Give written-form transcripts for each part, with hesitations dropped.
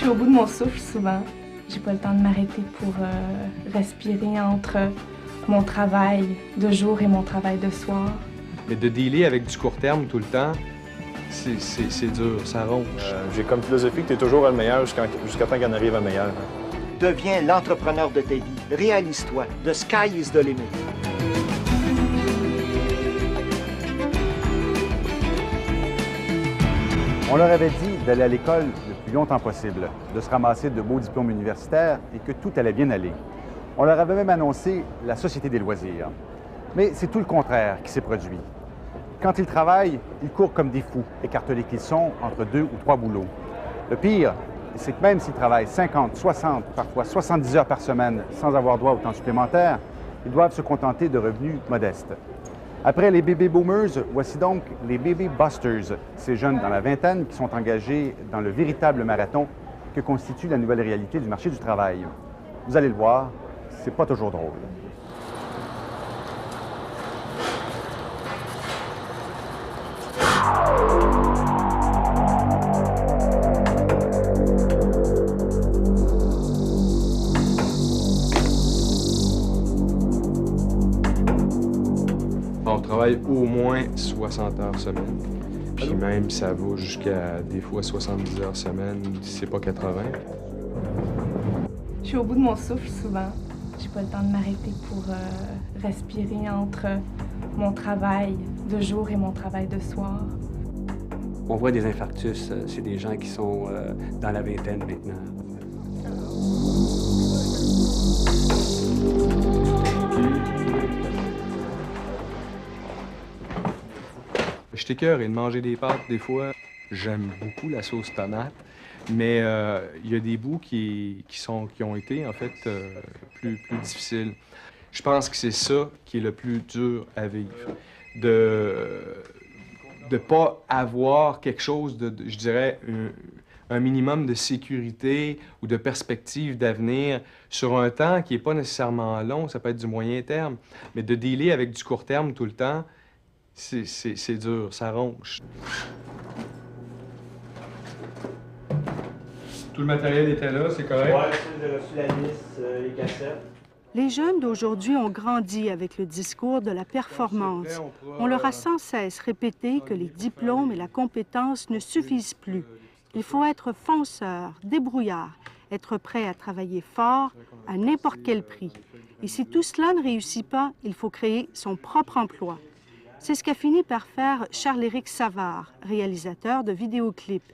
Je suis au bout de mon souffle souvent. J'ai pas le temps de m'arrêter pour respirer entre mon travail de jour et mon travail de soir. Mais de dealer avec du court terme tout le temps, c'est dur, ça ronge. J'ai comme philosophie que tu es toujours le meilleur jusqu'à temps qu'il en arrive un meilleur. Deviens l'entrepreneur de ta vie. Réalise-toi. The sky is the limit. On leur avait dit d'aller à l'école le plus longtemps possible, de se ramasser de beaux diplômes universitaires et que tout allait bien aller. On leur avait même annoncé la Société des loisirs. Mais c'est tout le contraire qui s'est produit. Quand ils travaillent, ils courent comme des fous, écartelés qu'ils sont entre 2 ou 3 boulots. Le pire, c'est que même s'ils travaillent 50, 60, parfois 70 heures par semaine sans avoir droit au temps supplémentaire, ils doivent se contenter de revenus modestes. Après les baby boomers, voici donc les baby busters, ces jeunes dans la vingtaine qui sont engagés dans le véritable marathon que constitue la nouvelle réalité du marché du travail. Vous allez le voir, c'est pas toujours drôle. On travaille au moins 60 heures semaine. Puis même, ça va jusqu'à des fois 70 heures semaine, si c'est pas 80. Je suis au bout de mon souffle souvent. J'ai pas le temps de m'arrêter pour respirer entre mon travail de jour et mon travail de soir. On voit des infarctus, c'est des gens qui sont dans la vingtaine maintenant. Je t'écœure et de manger des pâtes, des fois. J'aime beaucoup la sauce tomate, mais il y a des bouts qui ont été, en fait, plus difficiles. Je pense que c'est ça qui est le plus dur à vivre. De pas avoir quelque chose je dirais, un minimum de sécurité ou de perspective d'avenir sur un temps qui n'est pas nécessairement long, ça peut être du moyen terme, mais de dealer avec du court terme tout le temps, c'est dur, ça ronge. Tout le matériel était là, c'est correct? Ouais, j'ai reçu la liste, les cassettes. Les jeunes d'aujourd'hui ont grandi avec le discours de la performance. On leur a sans cesse répété que les diplômes et la compétence ne suffisent plus. Il faut être fonceur, débrouillard, être prêt à travailler fort à n'importe quel prix. Et si tout cela ne réussit pas, il faut créer son propre emploi. C'est ce qu'a fini par faire Charles-Éric Savard, réalisateur de vidéoclips.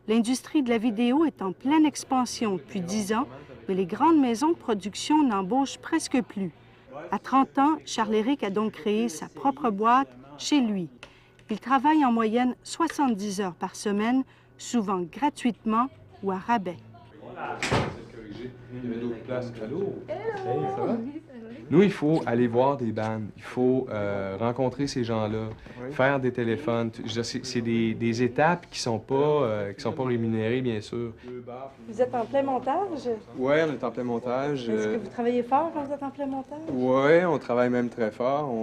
L'industrie de la vidéo est en pleine expansion depuis 10 ans, mais les grandes maisons de production n'embauchent presque plus. À 30 ans, Charles-Éric a donc créé sa propre boîte chez lui. Il travaille en moyenne 70 heures par semaine, souvent gratuitement ou à rabais. Nous, il faut aller voir des bandes, il faut rencontrer ces gens-là, faire des téléphones. Je veux dire, c'est des étapes qui sont pas rémunérées, bien sûr. Vous êtes en plein montage? Oui, on est en plein montage. Est-ce que vous travaillez fort quand vous êtes en plein montage? Oui, on travaille même très fort.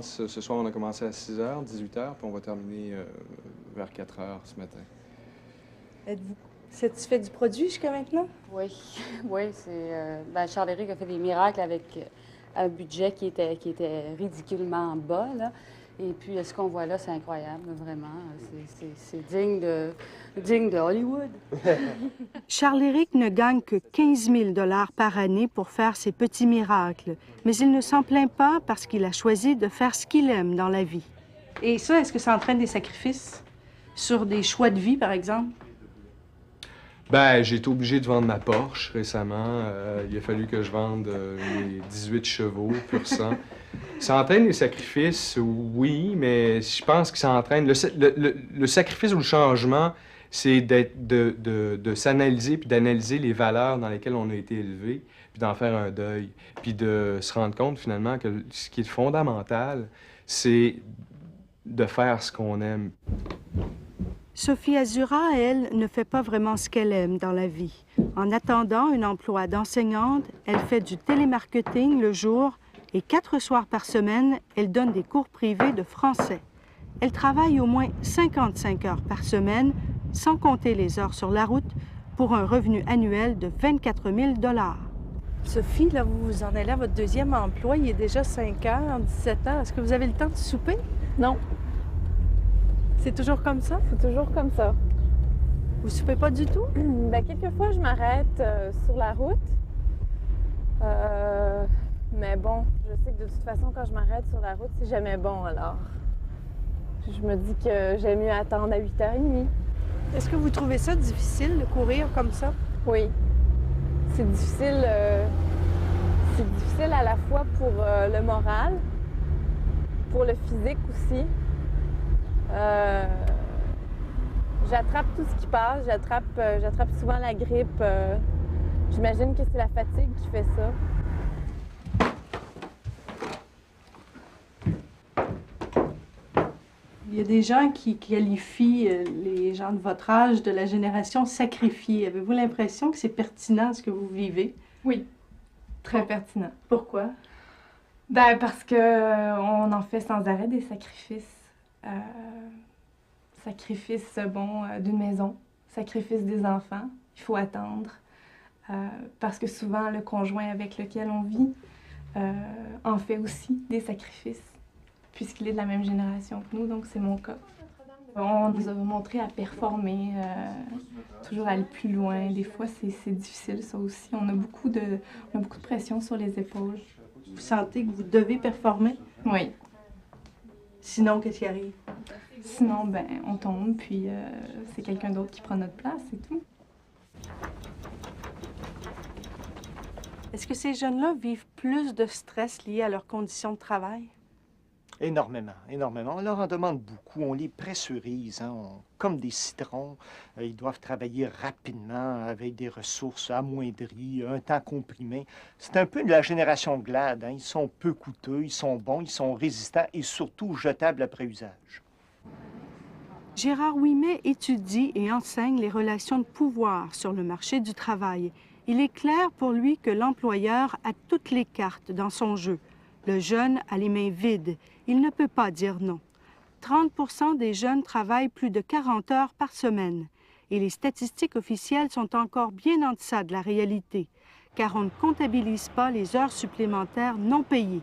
Ce soir, on a commencé à 6 h, 18 h, puis on va terminer vers 4 h ce matin. Êtes-vous satisfait du produit jusqu'à maintenant? Oui, oui. Charles-Éric a fait des miracles avec un budget qui était ridiculement bas, là. Et puis, ce qu'on voit là, c'est incroyable, vraiment. C'est digne de Hollywood. Charles-Éric ne gagne que 15 000 $ par année pour faire ses petits miracles. Mais il ne s'en plaint pas parce qu'il a choisi de faire ce qu'il aime dans la vie. Et ça, est-ce que ça entraîne des sacrifices sur des choix de vie, par exemple? Ben, j'ai été obligé de vendre ma Porsche récemment. Il a fallu que je vende les 18 chevaux pur sang. Ça entraîne des sacrifices, oui, mais je pense que ça entraîne... Le sacrifice ou le changement, c'est de s'analyser puis d'analyser les valeurs dans lesquelles on a été élevé, puis d'en faire un deuil, puis de se rendre compte finalement que ce qui est fondamental, c'est de faire ce qu'on aime. Sophie Azura, elle, ne fait pas vraiment ce qu'elle aime dans la vie. En attendant un emploi d'enseignante, elle fait du télémarketing le jour et 4 soirs par semaine, elle donne des cours privés de français. Elle travaille au moins 55 heures par semaine, sans compter les heures sur la route, pour un revenu annuel de 24 000 $. Sophie, là, vous vous en allez à votre deuxième emploi. Il est déjà 5 heures, 17 heures. Est-ce que vous avez le temps de souper? Non, C'est toujours comme ça? c'est toujours comme ça. Vous soupez pas du tout? Ben, quelquefois, je m'arrête sur la route. Mais bon, je sais que de toute façon, quand je m'arrête sur la route, c'est jamais bon. Alors, je me dis que j'aime mieux attendre à 8h30. Est-ce que vous trouvez ça difficile de courir comme ça? Oui. C'est difficile à la fois pour le moral, pour le physique aussi. J'attrape tout ce qui passe. J'attrape souvent la grippe. J'imagine que c'est la fatigue qui fait ça. Il y a des gens qui qualifient les gens de votre âge de la génération sacrifiée. Avez-vous l'impression que c'est pertinent ce que vous vivez? Oui, très pertinent. Pourquoi? Ben, parce qu'on en fait sans arrêt des sacrifices. Sacrifice, d'une maison, sacrifice des enfants, il faut attendre. Parce que souvent, le conjoint avec lequel on vit en fait aussi des sacrifices, puisqu'il est de la même génération que nous, donc c'est mon cas. On nous a montré à performer, toujours aller plus loin. Des fois, c'est difficile, ça aussi. On a beaucoup de pression sur les épaules. Vous sentez que vous devez performer? Oui. Sinon, qu'est-ce qui arrive? Sinon, ben, on tombe, puis c'est quelqu'un d'autre qui prend notre place, c'est tout. Est-ce que ces jeunes-là vivent plus de stress lié à leurs conditions de travail? Énormément, énormément. On leur en demande beaucoup, on les pressurise, hein, comme des citrons. Ils doivent travailler rapidement avec des ressources amoindries, un temps comprimé. C'est un peu de la génération GLAD, hein. Ils sont peu coûteux, ils sont bons, ils sont résistants et surtout jetables après usage. Gérard Ouimet étudie et enseigne les relations de pouvoir sur le marché du travail. Il est clair pour lui que l'employeur a toutes les cartes dans son jeu. Le jeune a les mains vides. Il ne peut pas dire non. 30 des jeunes travaillent plus de 40 heures par semaine. Et les statistiques officielles sont encore bien en deçà de la réalité, car on ne comptabilise pas les heures supplémentaires non payées,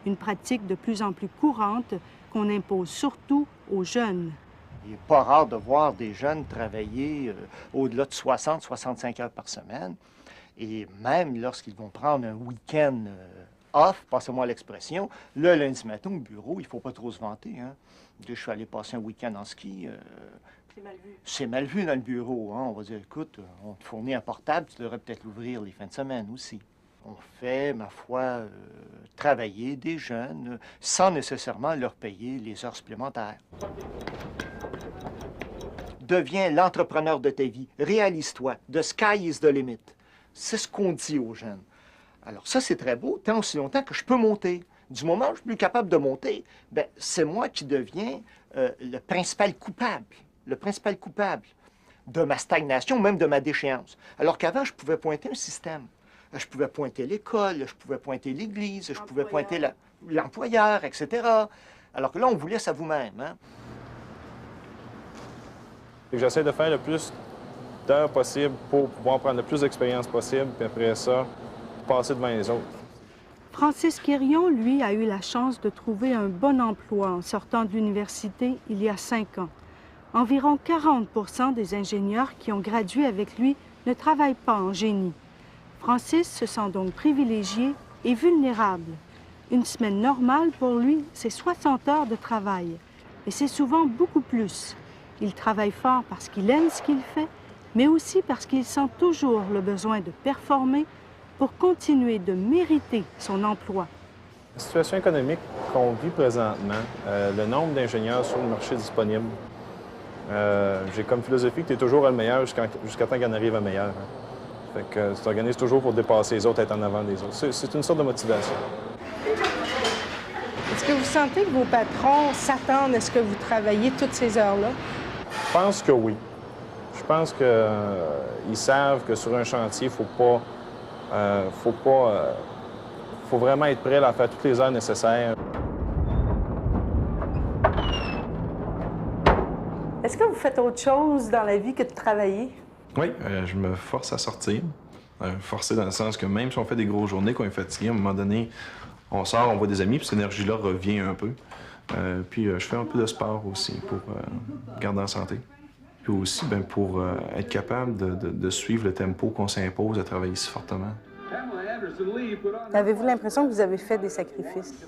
une pratique de plus en plus courante qu'on impose surtout aux jeunes. Il n'est pas rare de voir des jeunes travailler au-delà de 60-65 heures par semaine. Et même lorsqu'ils vont prendre un week-end off, passez-moi l'expression, le lundi matin au bureau, il ne faut pas trop se vanter. Hein. Je suis allé passer un week-end en ski. C'est mal vu. C'est mal vu dans le bureau. Hein. On va dire, écoute, on te fournit un portable, tu devrais peut-être l'ouvrir les fins de semaine aussi. On fait, ma foi, travailler des jeunes sans nécessairement leur payer les heures supplémentaires. Deviens l'entrepreneur de ta vie. Réalise-toi. The sky is the limit. C'est ce qu'on dit aux jeunes. Alors ça, c'est très beau, tant aussi longtemps que je peux monter. Du moment où je suis plus capable de monter, ben, c'est moi qui deviens le principal coupable de ma stagnation, même de ma déchéance. Alors qu'avant, je pouvais pointer un système. Je pouvais pointer l'école, je pouvais pointer l'église, je pouvais pointer l'employeur, etc. Alors que là, on vous laisse à vous-même. Hein? J'essaie de faire le plus d'heures possible pour pouvoir prendre le plus d'expérience possible, puis après ça, passer devant les autres. Francis Quérion, lui, a eu la chance de trouver un bon emploi en sortant de l'université il y a 5 ans. Environ 40 des ingénieurs qui ont gradué avec lui ne travaillent pas en génie. Francis se sent donc privilégié et vulnérable. Une semaine normale pour lui, c'est 60 heures de travail. Et c'est souvent beaucoup plus. Il travaille fort parce qu'il aime ce qu'il fait, mais aussi parce qu'il sent toujours le besoin de performer pour continuer de mériter son emploi. La situation économique qu'on vit présentement, le nombre d'ingénieurs sur le marché disponible, j'ai comme philosophie que tu es toujours le meilleur jusqu'à temps qu'il en arrive un meilleur. Hein. Fait que tu t'organises toujours pour dépasser les autres, être en avant des autres. C'est une sorte de motivation. Est-ce que vous sentez que vos patrons s'attendent à ce que vous travailliez toutes ces heures-là? Je pense que oui. Je pense qu'ils savent que sur un chantier, il faut vraiment être prêt à faire toutes les heures nécessaires. Est-ce que vous faites autre chose dans la vie que de travailler? Oui, je me force à sortir. Forcer dans le sens que même si on fait des grosses journées, qu'on est fatigué, à un moment donné, on sort, on voit des amis, puis cette énergie-là revient un peu. Puis je fais un peu de sport aussi pour garder en santé. Puis aussi pour être capable de suivre le tempo qu'on s'impose de travailler si fortement. Avez-vous l'impression que vous avez fait des sacrifices?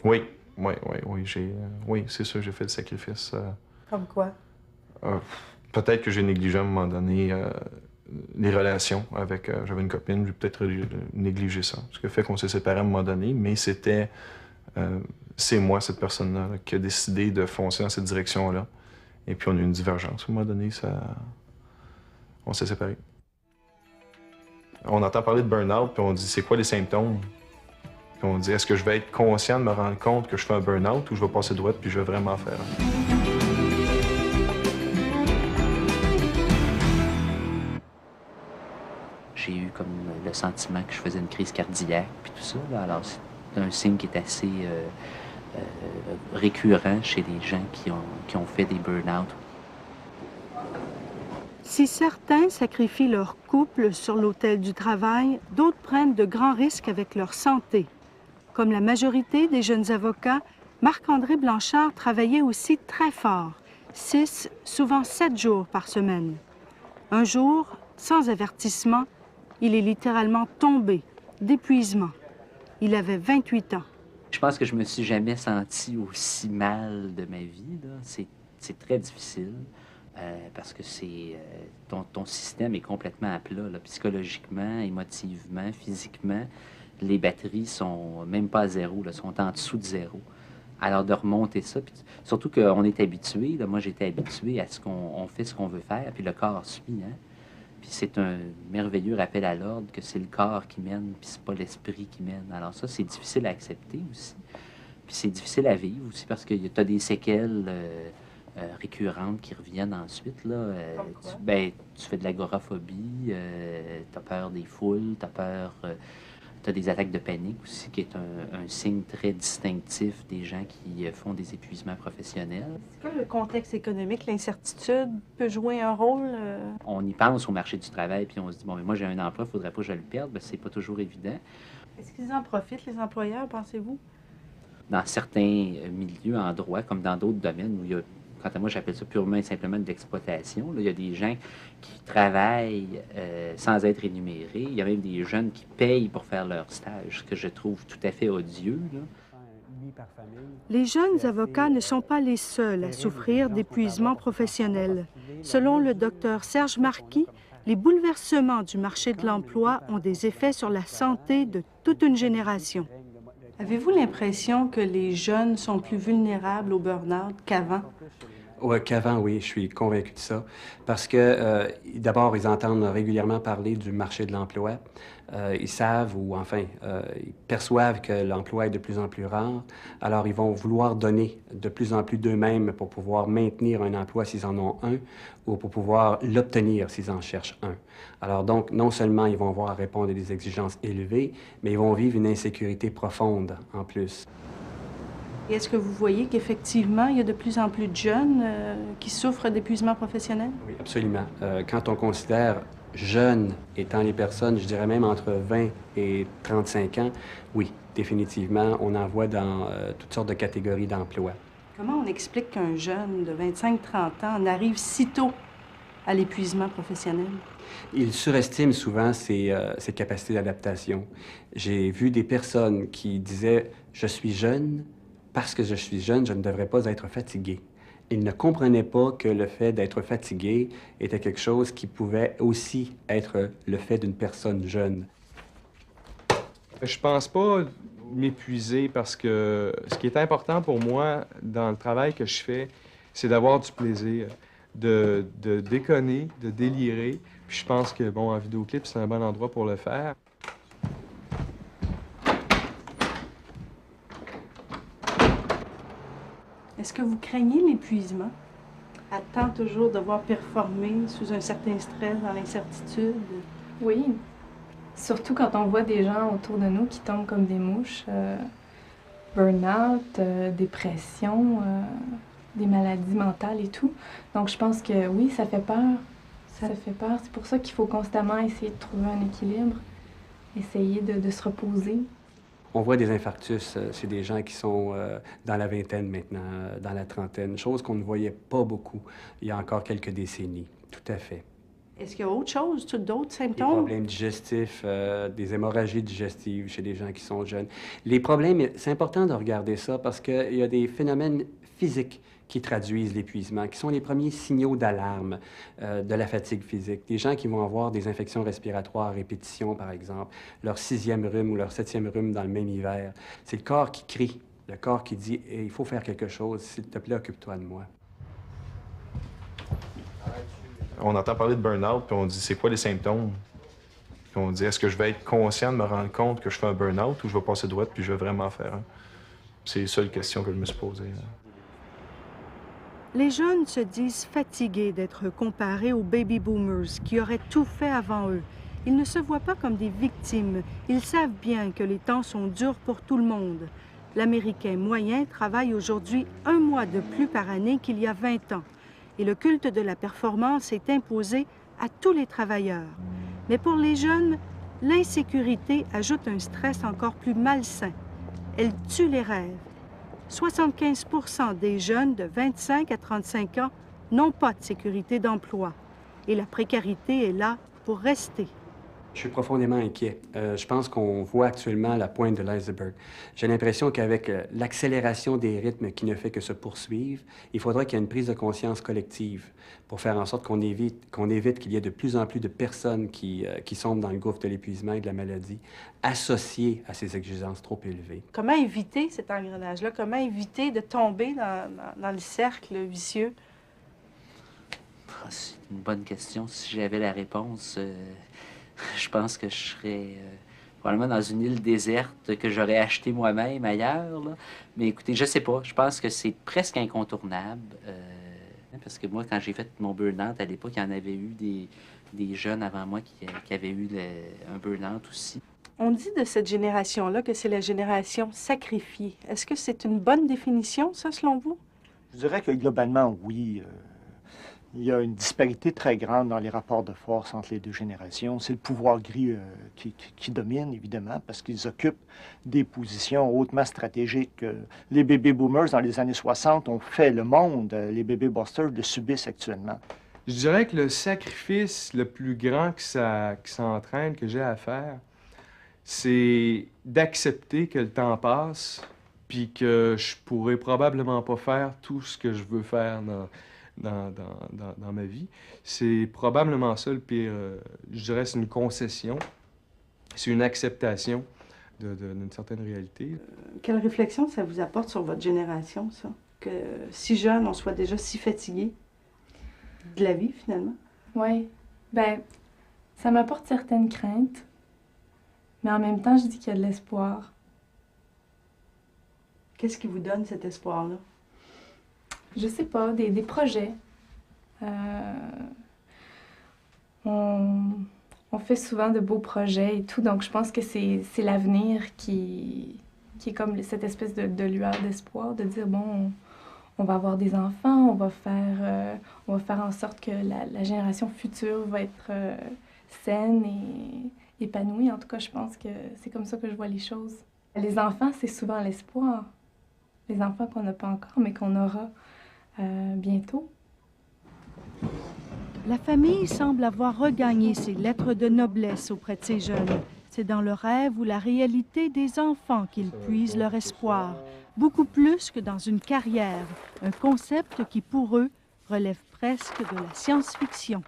Oui, oui, c'est sûr, j'ai fait des sacrifices. Comme quoi? Peut-être que j'ai négligé à un moment donné les relations avec... j'avais une copine, j'ai peut-être négligé ça. Ce qui fait qu'on s'est séparés à un moment donné, mais c'était... c'est moi, cette personne-là, qui a décidé de foncer dans cette direction-là. Et puis on a eu une divergence. À un moment donné, on s'est séparés. On entend parler de burn-out, puis on dit, c'est quoi les symptômes? Puis on dit, est-ce que je vais être conscient de me rendre compte que je fais un burn-out ou je vais passer droite puis je vais vraiment faire? J'ai eu comme le sentiment que je faisais une crise cardiaque, puis tout ça. Là. Alors, c'est un signe qui est assez récurrent chez les gens qui ont fait des burn-out. Si certains sacrifient leur couple sur l'autel du travail, d'autres prennent de grands risques avec leur santé. Comme la majorité des jeunes avocats, Marc-André Blanchard travaillait aussi très fort, 6, souvent 7 jours par semaine. Un jour, sans avertissement, il est littéralement tombé d'épuisement. Il avait 28 ans. Je pense que je me suis jamais senti aussi mal de ma vie. C'est très difficile parce que ton système est complètement à plat, là, psychologiquement, émotivement, physiquement. Les batteries sont même pas à zéro, là, sont en dessous de zéro. Alors de remonter ça, puis surtout qu'on est habitué, là, moi j'étais habitué à ce qu'on fait ce qu'on veut faire, puis le corps suit, hein? Puis c'est un merveilleux rappel à l'ordre que c'est le corps qui mène, puis c'est pas l'esprit qui mène. Alors ça, c'est difficile à accepter aussi. Puis c'est difficile à vivre aussi parce que tu as des séquelles récurrentes qui reviennent ensuite. Là. Tu fais de l'agoraphobie, tu as peur des foules, tu as peur... tu as des attaques de panique aussi, qui est un signe très distinctif des gens qui font des épuisements professionnels. Est-ce que le contexte économique, l'incertitude peut jouer un rôle? On y pense au marché du travail, puis on se dit, bon, mais moi j'ai un emploi, il ne faudrait pas que je le perde. Bien, c'est pas toujours évident. Est-ce qu'ils en profitent, les employeurs, pensez-vous? Dans certains milieux en droit, comme dans d'autres domaines où il y a, quant à moi, j'appelle ça purement et simplement de l'exploitation. Il y a des gens qui travaillent sans être rémunérés. Il y a même des jeunes qui payent pour faire leur stage, ce que je trouve tout à fait odieux. Là. Les jeunes avocats ne sont pas les seuls à souffrir d'épuisement professionnel. Selon le docteur Serge Marquis, les bouleversements du marché de l'emploi ont des effets sur la santé de toute une génération. Avez-vous l'impression que les jeunes sont plus vulnérables au burn-out qu'avant? Oui, qu'avant, oui, je suis convaincu de ça. Parce que, d'abord, ils entendent régulièrement parler du marché de l'emploi. Ils savent, ou enfin, ils perçoivent que l'emploi est de plus en plus rare. Alors, ils vont vouloir donner de plus en plus d'eux-mêmes pour pouvoir maintenir un emploi s'ils en ont un, ou pour pouvoir l'obtenir s'ils en cherchent un. Alors donc, non seulement ils vont avoir à répondre à des exigences élevées, mais ils vont vivre une insécurité profonde en plus. Et est-ce que vous voyez qu'effectivement, il y a de plus en plus de jeunes qui souffrent d'épuisement professionnel? Oui, absolument. Quand on considère jeunes étant les personnes, je dirais même entre 20 et 35 ans, oui, définitivement, on en voit dans toutes sortes de catégories d'emplois. Comment on explique qu'un jeune de 25-30 ans en arrive si tôt à l'épuisement professionnel? Il surestime souvent ses capacités d'adaptation. J'ai vu des personnes qui disaient « je suis jeune, parce que je suis jeune, je ne devrais pas être fatigué ». Ils ne comprenaient pas que le fait d'être fatigué était quelque chose qui pouvait aussi être le fait d'une personne jeune. Je pense pas m'épuiser parce que ce qui est important pour moi dans le travail que je fais, c'est d'avoir du plaisir, de déconner, de délirer. Puis je pense que, bon, en vidéoclip, c'est un bon endroit pour le faire. Est-ce que vous craignez l'épuisement? À tant toujours devoir performer sous un certain stress, dans l'incertitude? Oui. Surtout quand on voit des gens autour de nous qui tombent comme des mouches. Burn-out, dépression, des maladies mentales et tout. Donc je pense que oui, ça fait peur. Ça fait peur. C'est pour ça qu'il faut constamment essayer de trouver un équilibre, essayer de se reposer. On voit des infarctus chez des gens qui sont dans la vingtaine maintenant, dans la trentaine, chose qu'on ne voyait pas beaucoup il y a encore quelques décennies. Tout à fait. Est-ce qu'il y a autre chose, d'autres Des symptômes? problèmes digestifs, des hémorragies digestives chez des gens qui sont jeunes. Les problèmes, c'est important de regarder ça parce qu'il y a des phénomènes physiques qui traduisent l'épuisement, qui sont les premiers signaux d'alarme de la fatigue physique. Des gens qui vont avoir des infections respiratoires à répétition, par exemple, leur 6e rhume ou leur 7e rhume dans le même hiver. C'est le corps qui crie, le corps qui dit hey, « il faut faire quelque chose, s'il te plaît, occupe-toi de moi ». On entend parler de burn-out, puis on dit c'est quoi les symptômes? Puis on dit est-ce que je vais être conscient de me rendre compte que je fais un burn-out ou je vais passer droite puis je vais vraiment faire un? C'est les seules questions que je me suis posées. Les jeunes se disent fatigués d'être comparés aux baby boomers qui auraient tout fait avant eux. Ils ne se voient pas comme des victimes. Ils savent bien que les temps sont durs pour tout le monde. L'Américain moyen travaille aujourd'hui 1 mois de plus par année qu'il y a 20 ans. Et le culte de la performance est imposé à tous les travailleurs. Mais pour les jeunes, l'insécurité ajoute un stress encore plus malsain. Elle tue les rêves. 75 % des jeunes de 25 à 35 ans n'ont pas de sécurité d'emploi. Et la précarité est là pour rester. Je suis profondément inquiet. Je pense qu'on voit actuellement la pointe de l'iceberg. J'ai l'impression qu'avec l'accélération des rythmes qui ne fait que se poursuivre, il faudra qu'il y ait une prise de conscience collective pour faire en sorte qu'on évite qu'il y ait de plus en plus de personnes qui sombrent dans le gouffre de l'épuisement et de la maladie, associées à ces exigences trop élevées. Comment éviter cet engrenage-là? Comment éviter de tomber dans le cercle vicieux? C'est une bonne question. Si j'avais la réponse... je pense que je serais probablement dans une île déserte que j'aurais achetée moi-même ailleurs. Là. Mais écoutez, je sais pas. Je pense que c'est presque incontournable. Parce que moi, quand j'ai fait mon burn-out, à l'époque, il y en avait eu des jeunes avant moi qui avaient eu un burn-out aussi. On dit de cette génération-là que c'est la génération sacrifiée. Est-ce que c'est une bonne définition, ça, selon vous? Je dirais que globalement, oui. Il y a une disparité très grande dans les rapports de force entre les deux générations. C'est le pouvoir gris qui domine, évidemment, parce qu'ils occupent des positions hautement stratégiques. Les baby boomers, dans les années 60, ont fait le monde. Les baby busters le subissent actuellement. Je dirais que le sacrifice le plus grand que ça entraîne, que j'ai à faire, c'est d'accepter que le temps passe, puis que je pourrais probablement pas faire tout ce que je veux faire dans ma vie. C'est probablement ça le pire. Je dirais c'est une concession, c'est une acceptation d'une certaine réalité. Quelle réflexion ça vous apporte sur votre génération, ça? Que si jeune, on soit déjà si fatigué de la vie, finalement? Oui. Bien, ça m'apporte certaines craintes, mais en même temps, je dis qu'il y a de l'espoir. Qu'est-ce qui vous donne cet espoir-là? Je sais pas, des projets. On fait souvent de beaux projets et tout, donc je pense que c'est l'avenir qui est comme cette espèce de lueur d'espoir, de dire, bon, on va avoir des enfants, on va faire en sorte que la génération future va être saine et épanouie. En tout cas, je pense que c'est comme ça que je vois les choses. Les enfants, c'est souvent l'espoir. Les enfants qu'on n'a pas encore, mais qu'on aura bientôt. La famille semble avoir regagné ses lettres de noblesse auprès de ces jeunes. C'est dans le rêve ou la réalité des enfants qu'ils puisent leur espoir, beaucoup plus que dans une carrière, un concept qui, pour eux, relève presque de la science-fiction.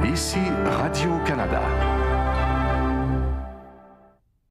Ici Radio-Canada.